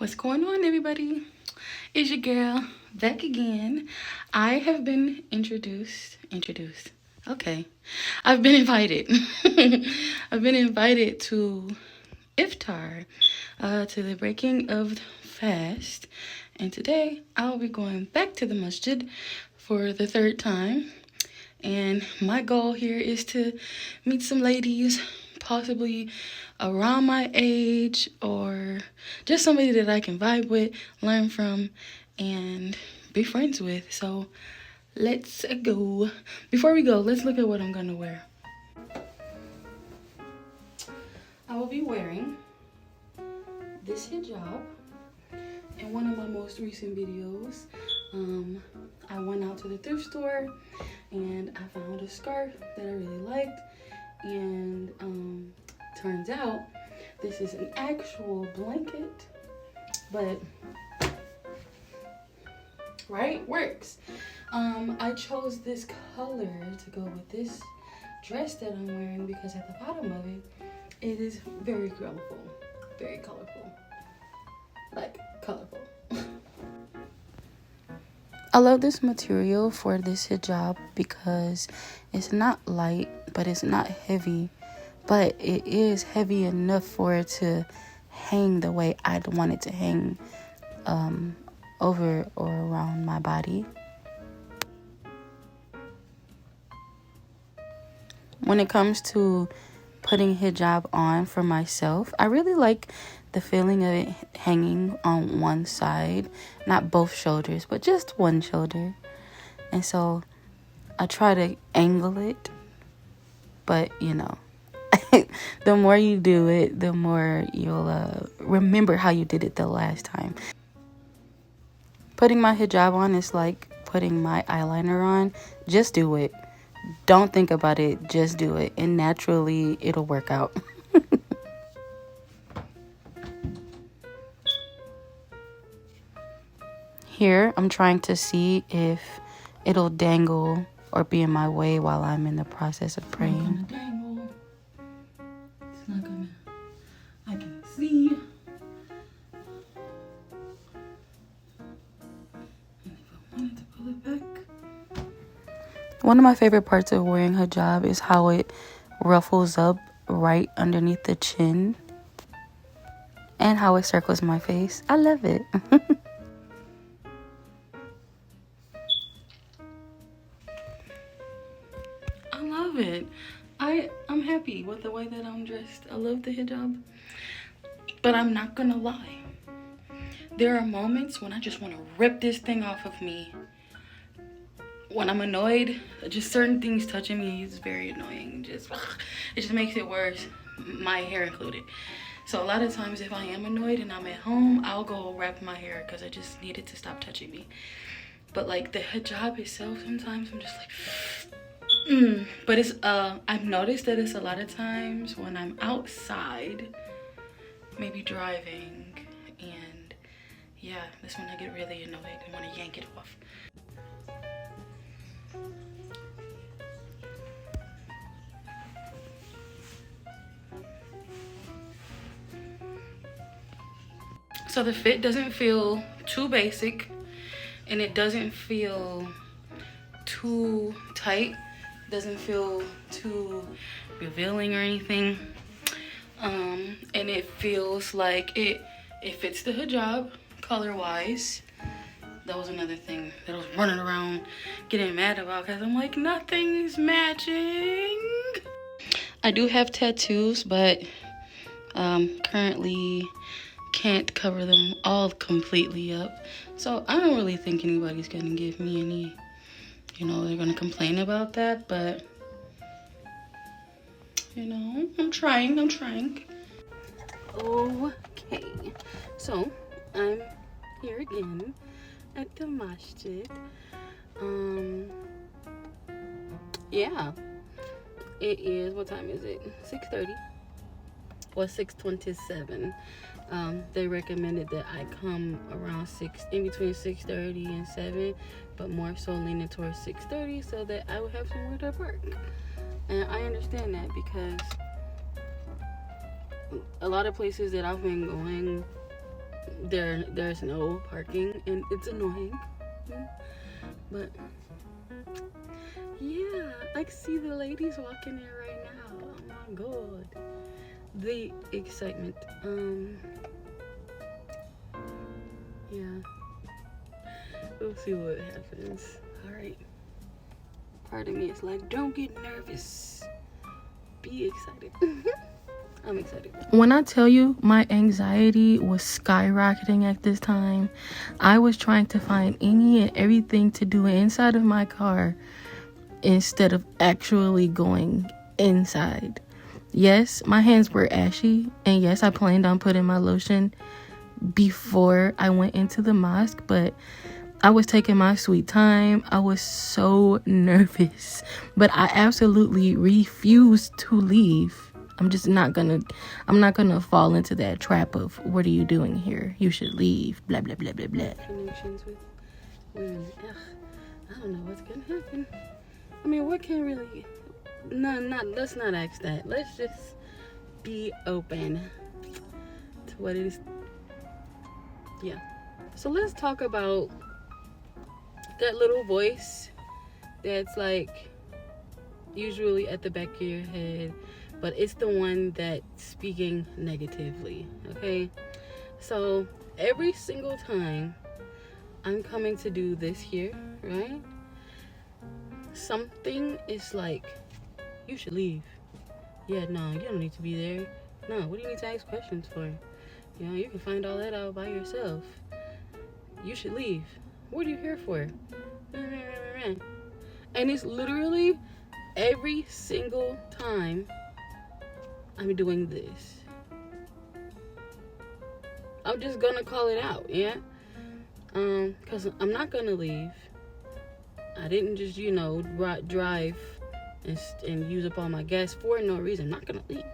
What's going on, everybody? It's your girl back again. I have been introduced. Okay. I've been invited. I've been invited to Iftar, to the breaking of the fast. And today I'll be going back to the masjid for the third time. And my goal here is to meet some ladies, possibly around my age, or just somebody that I can vibe with, learn from, and be friends with. So let's go. Before we go, let's look at what I'm gonna wear. I will be wearing this hijab. In one of my most recent videos, I went out to the thrift store and I found a scarf that I really liked, and turns out this is an actual blanket, but right, works. I chose this color to go with this dress that I'm wearing because at the bottom of it is very colorful, like colorful. I love this material for this hijab because it's not light, but it's not heavy, but it is heavy enough for it to hang the way I'd want it to hang, over or around my body. When it comes to putting hijab on for myself, I really like the feeling of it hanging on one side, not both shoulders, but just one shoulder. And so I try to angle it, but the more you do it, the more you'll remember how you did it the last time. Putting my hijab on is like putting my eyeliner on. Just do it. Don't think about it, just do it, and naturally it'll work out. Here, I'm trying to see if it'll dangle or be in my way while I'm in the process of praying. It's not gonna dangle. It's not gonna. I can see. And if I wanted to pull it back. One of my favorite parts of wearing hijab is how it ruffles up right underneath the chin and how it circles my face. I love it. I love it. I'm happy with the way that I'm dressed. I love the hijab. But I'm not gonna lie. There are moments when I just want to rip this thing off of me. When I'm annoyed, just certain things touching me is very annoying. It just makes it worse, my hair included. So a lot of times if I am annoyed and I'm at home, I'll go wrap my hair because I just need it to stop touching me. But like the hijab itself, sometimes I'm just like, But it's, I've noticed that it's a lot of times when I'm outside, maybe driving, and yeah, that's when I get really annoyed and want to yank it off. So the fit doesn't feel too basic, and it doesn't feel too tight, doesn't feel too revealing or anything. And it feels like it fits the hijab color wise. That was another thing that I was running around getting mad about because I'm like, nothing's matching. I do have tattoos, but currently can't cover them all completely up. So I don't really think anybody's gonna give me any, they're gonna complain about that, but I'm trying. Okay, so I'm here again at the masjid. Yeah, it is, what time is it? 6:30 or 6:27. They recommended that I come around in between 6:30 and 7, but more so leaning towards 6:30 so that I would have somewhere to park. And I understand that because a lot of places that I've been going, there's no parking, and it's annoying. But yeah, I can see the ladies walking in right now. Oh my god, the excitement. Yeah, we'll see what happens. All right. Part of me is like, don't get nervous. Be excited. I'm excited. When I tell you my anxiety was skyrocketing at this time, I was trying to find any and everything to do inside of my car instead of actually going inside. Yes, my hands were ashy, and yes, I planned on putting my lotion before I went into the mosque, but I was taking my sweet time. I was so nervous, but I absolutely refused to leave. I'm not gonna fall into that trap of, what are you doing here? You should leave, blah, blah, blah, blah, blah. Connections with women. Ugh, I don't know what's gonna happen. I mean, what can really, let's not ask that. Let's just be open to what it is. Yeah. So let's talk about that little voice that's like usually at the back of your head, but it's the one that's speaking negatively. Okay, so every single time I'm coming to do this here, right, something is like, you should leave. Yeah, no, you don't need to be there. No, what do you need to ask questions for? You know, you can find all that out by yourself. You should leave. What are you here for? And it's literally every single time I'm doing this. I'm just gonna call it out, yeah? Because I'm not gonna leave. I didn't just, drive and use up all my gas for no reason. I'm not gonna leave.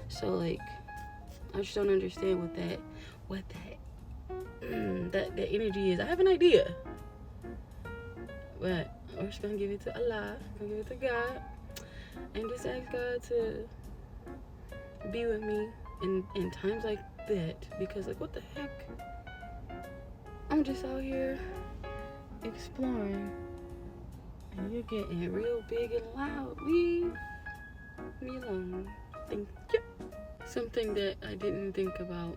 So, like, I just don't understand what that energy is. I have an idea, but we're just gonna give it to Allah, gonna give it to God, and just ask God to be with me in times like that. Because, like, what the heck? I'm just out here exploring, and you're getting real big and loud. Leave me alone. Thank you. Something that I didn't think about.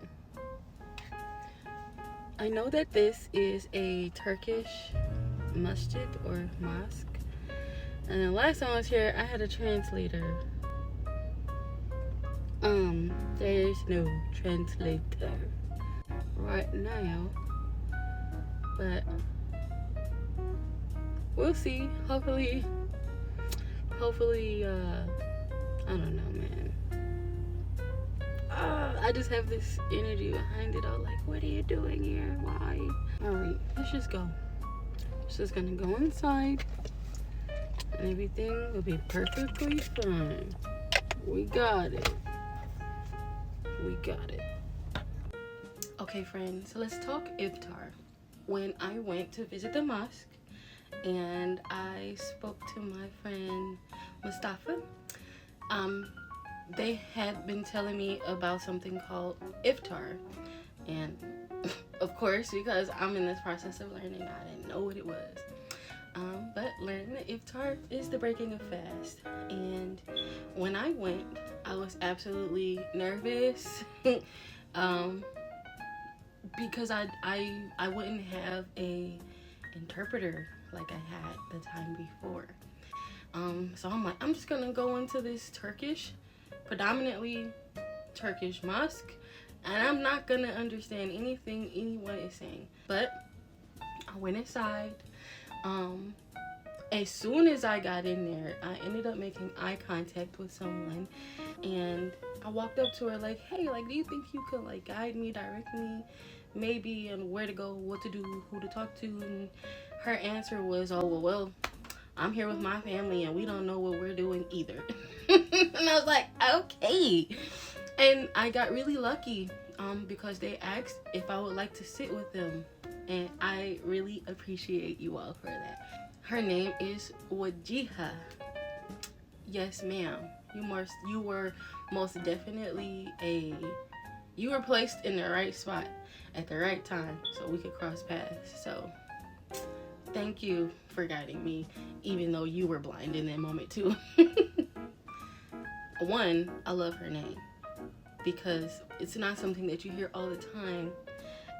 I know that this is a Turkish masjid or mosque, and the last time I was here, I had a translator. There's no translator right now, but we'll see. Hopefully, I don't know, man. I just have this energy behind it all, like, what are you doing here? Why? Alright, let's just go. Just gonna go inside, and everything will be perfectly fine. We got it. Okay, friends, so let's talk Iftar. When I went to visit the mosque and I spoke to my friend Mustafa, they had been telling me about something called Iftar. And of course, because I'm in this process of learning, I didn't know what it was. But learning that Iftar is the breaking of fast. And when I went, I was absolutely nervous because I wouldn't have a interpreter like I had the time before. So I'm like, I'm just gonna go into this predominantly Turkish mosque, and I'm not gonna understand anything anyone is saying. But I went inside. As soon as I got in there, I ended up making eye contact with someone, and I walked up to her like, hey, like, do you think you could, like, guide me, direct me, maybe, and where to go, what to do, who to talk to? And her answer was, oh, well, I'm here with my family, and we don't know what we're doing either. And I was like, okay. And I got really lucky because they asked if I would like to sit with them, and I really appreciate you all for that. Her name is Wajiha. Yes, ma'am. You were most definitely a you were placed in the right spot at the right time so we could cross paths. So thank you for guiding me, even though you were blind in that moment too. One, I love her name because it's not something that you hear all the time.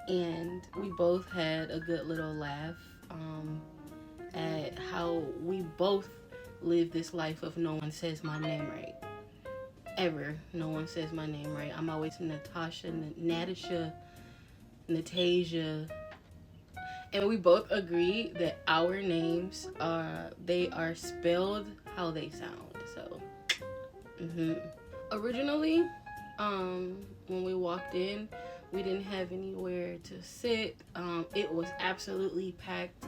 And we both had a good little laugh at how we both live this life of no one says my name right. Ever. No one says my name right. I'm always Natasha, Natasha, Natasia. And we both agree that our names they are spelled how they sound. So, Originally, when we walked in, we didn't have anywhere to sit. It was absolutely packed.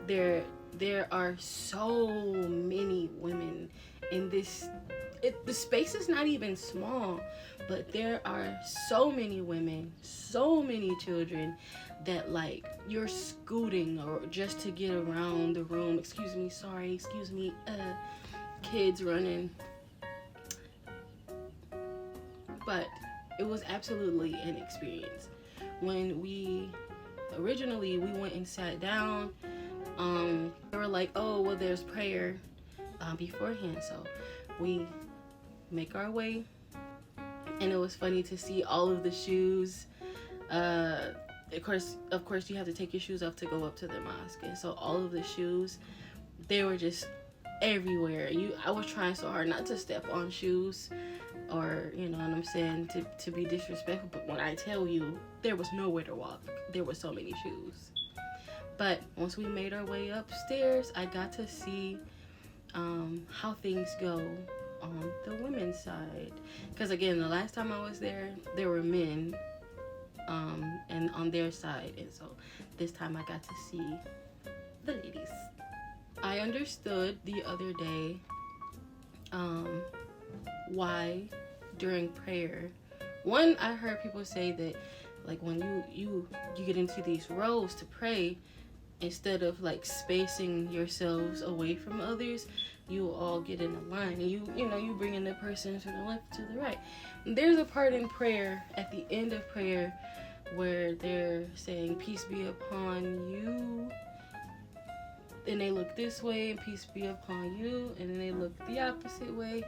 There are so many women in this. The space is not even small, but there are so many women, so many children that like you're scooting or just to get around the room. Excuse me, kids running. But it was absolutely an experience. When we went and sat down, they were like, oh, well, there's prayer beforehand. So we make our way. And it was funny to see all of the shoes. Of course, you have to take your shoes off to go up to the mosque. And so all of the shoes, they were just everywhere. I was trying so hard not to step on shoes, or you know what I'm saying, to be disrespectful, but when I tell you there was nowhere to walk, there were so many shoes. But once we made our way upstairs, I got to see how things go on the women's side, because again, the last time I was there were men and on their side, and so this time I got to see the ladies. I understood the other day why during prayer, one, I heard people say that like when you get into these rows to pray, instead of like spacing yourselves away from others, you all get in a line, and you bring in the person to the left, to the right. And there's a part in prayer at the end of prayer where they're saying peace be upon you, and they look this way, and peace be upon you, and then they look the opposite way.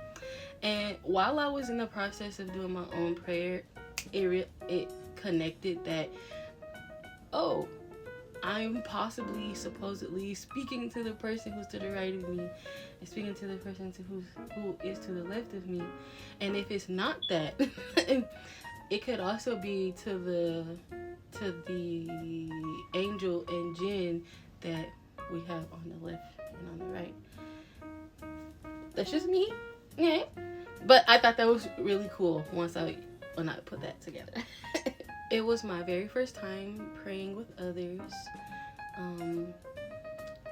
And while I was in the process of doing my own prayer, it connected that, oh, I'm possibly, supposedly speaking to the person who's to the right of me, and speaking to the person who is to the left of me. And if it's not that, it could also be to the angel and jinn that we have on the left and on the right. That's just me, yeah. But I thought that was really cool when I put that together. It was my very first time praying with others.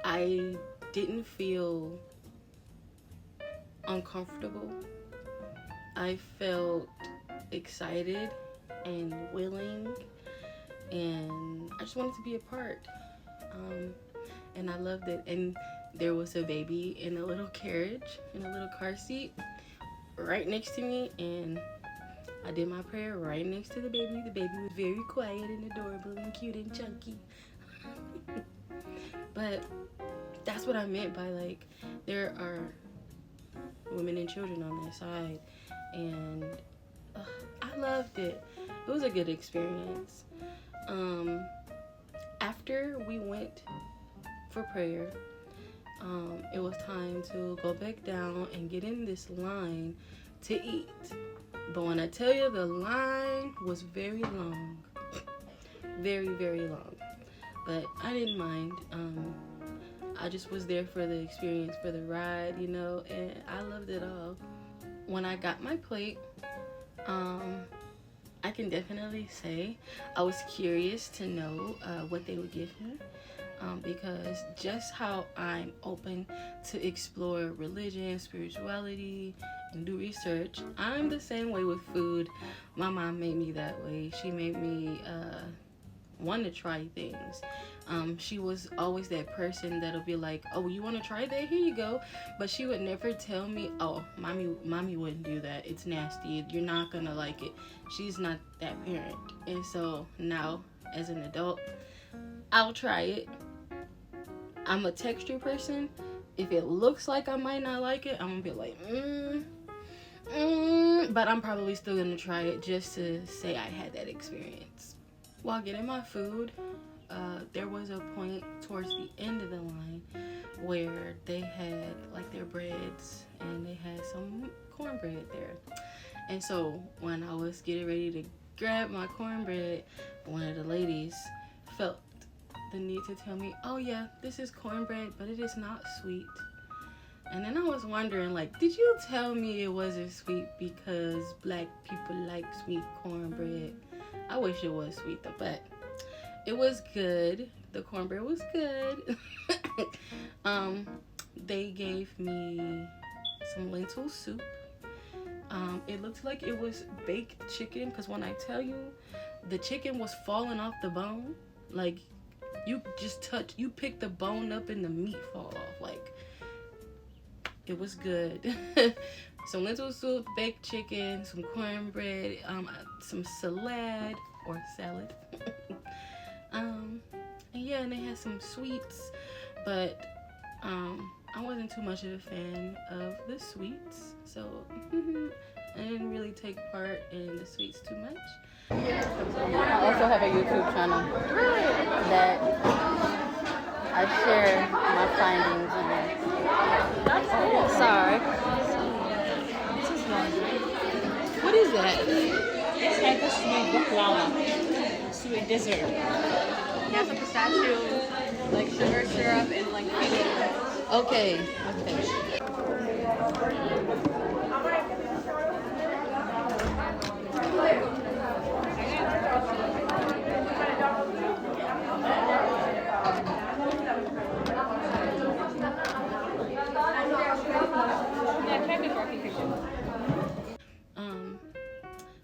I didn't feel uncomfortable. I felt excited and willing, and I just wanted to be a part. And I loved it. And there was a baby in a little carriage, in a little car seat, right next to me, and I did my prayer right next to the baby. The baby was very quiet and adorable and cute and chunky. But that's what I meant by like, there are women and children on their side, and I loved it. It was a good experience. After we went for prayer, it was time to go back down and get in this line to eat. But when I tell you, the line was very long. Very, very long. But I didn't mind. I just was there for the experience, for the ride, and I loved it all. When I got my plate, I can definitely say I was curious to know what they would give me. Because just how I'm open to explore religion, spirituality, and do research, I'm the same way with food. My mom made me that way. She made me want to try things. She was always that person that'll be like, oh, you want to try that? Here you go. But she would never tell me, oh, mommy wouldn't do that. It's nasty. You're not going to like it. She's not that parent. And so now, as an adult, I'll try it. I'm a texture person. If it looks like I might not like it, I'm going to be like, but I'm probably still going to try it just to say I had that experience. While getting my food, there was a point towards the end of the line where they had like their breads and they had some cornbread there. And so when I was getting ready to grab my cornbread, one of the ladies felt the need to tell me, oh yeah, this is cornbread, but it is not sweet. And then I was wondering, like, did you tell me it wasn't sweet because black people like sweet cornbread? I wish it was sweet though, but it was good. The cornbread was good. They gave me some lentil soup. It looked like it was baked chicken, because when I tell you, the chicken was falling off the bone. Like, you pick the bone up and the meat fall off. Like, it was good. Some lentil soup, baked chicken, some cornbread, some salad. And yeah, and they had some sweets, but I wasn't too much of a fan of the sweets, so I didn't really take part in the sweets too much. I also have a YouTube channel that I share my findings on. Sorry. What is that? It's like a sweet baklava, sweet dessert. It has a pistachio, like sugar syrup, and like peanut. Okay.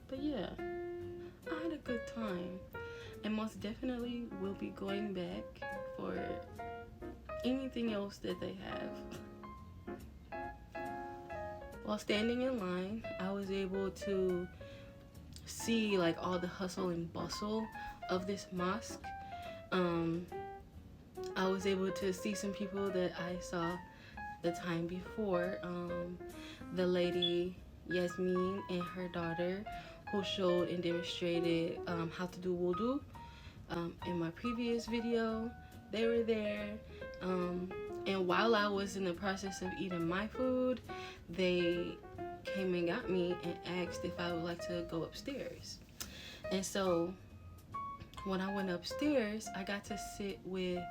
But yeah, I had a good time, and most definitely will be going back for anything else that they have. While standing in line, I was able to see like all the hustle and bustle of this mosque. I was able to see some people that I saw the time before. The lady Yasmin and her daughter, who showed and demonstrated how to do wudu. In my previous video, they were there. And while I was in the process of eating my food, they came and got me and asked if I would like to go upstairs. And so when I went upstairs, I got to sit with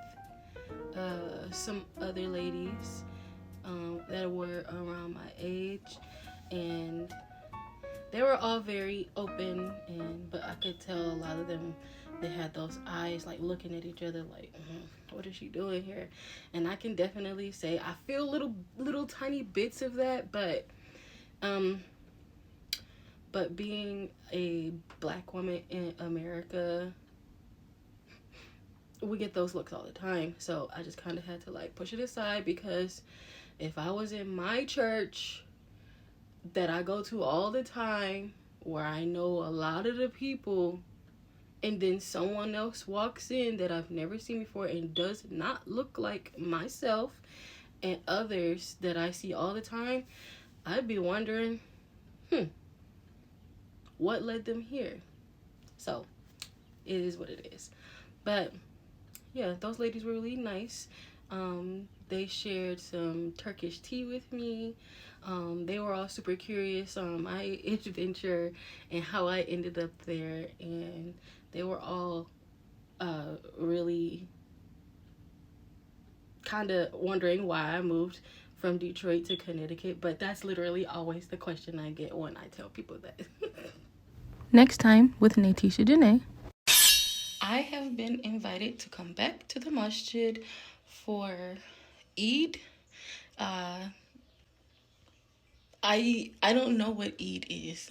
some other ladies that were around my age, and they were all very open, but I could tell a lot of them, they had those eyes like looking at each other like, what is she doing here? And I can definitely say I feel little tiny bits of that, but being a black woman in America, we get those looks all the time. So I just kind of had to like push it aside, because if I was in my church that I go to all the time, where I know a lot of the people, and then someone else walks in that I've never seen before and does not look like myself and others that I see all the time, I'd be wondering, what led them here? So it is what it is. But yeah, those ladies were really nice. They shared some Turkish tea with me. They were all super curious on my adventure and how I ended up there, and they were all really kind of wondering why I moved from Detroit to Connecticut, but that's literally always the question I get when I tell people that. Next time with Natisha Janae. I have been invited to come back to the masjid for Eid. I don't know what Eid is.